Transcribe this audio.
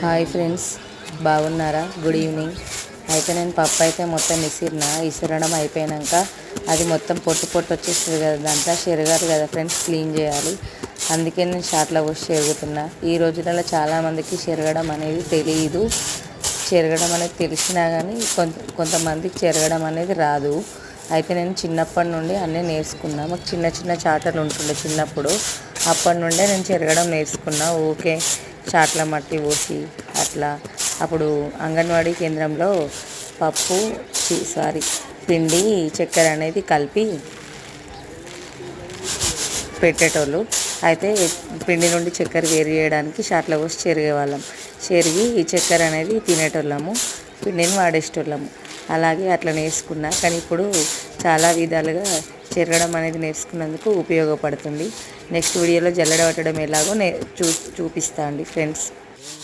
Hi friends, బాగున్నారా? Good evening. అయితే నేను పప్పు అయితే మొత్తం ఇసరడం అయిపోయాక అది మొత్తం పొట్టు పొట్టు వచ్చేస్తుంది కదా, దాంట్లో చెరగాలి కదా ఫ్రెండ్స్, క్లీన్ చేయాలి. అందుకే నేను షార్ట్లో పోసి చెరుగుతున్నా. ఈ రోజులలో చాలామందికి చెరగడం అనేది తెలియదు. చెరగడం అనేది తెలిసినా కానీ కొంతమందికి చెరగడం అనేది రాదు. అయితే నేను చిన్నప్పటి నుండి అన్నీ నేర్చుకున్నా. మాకు చిన్న చిన్న చాటలు ఉంటుండే చిన్నప్పుడు. అప్పటి నుండే నేను చెరగడం నేర్చుకున్నా. ఓకే, చాట్ల మట్టి పోసి అట్లా. అప్పుడు అంగన్వాడీ కేంద్రంలో పిండి చక్కెర అనేది కలిపి పెట్టేటోళ్ళు. అయితే పిండి నుండి చక్కెర వేరు చేయడానికి షాట్లో పోసి చెరిగేవాళ్ళం. చెరిగి ఈ చక్కెర అనేది తినేటోళ్ళము, పిండిని వాడేసేటోళ్ళము. అలాగే అట్లా నేర్చుకున్నా. కానీ ఇప్పుడు చాలా విధాలుగా చెరగడం అనేది నేర్చుకున్నందుకు ఉపయోగపడుతుంది. నెక్స్ట్ వీడియోలో జల్లెడ పట్టడం ఎలాగో చూపిస్తా అండి ఫ్రెండ్స్.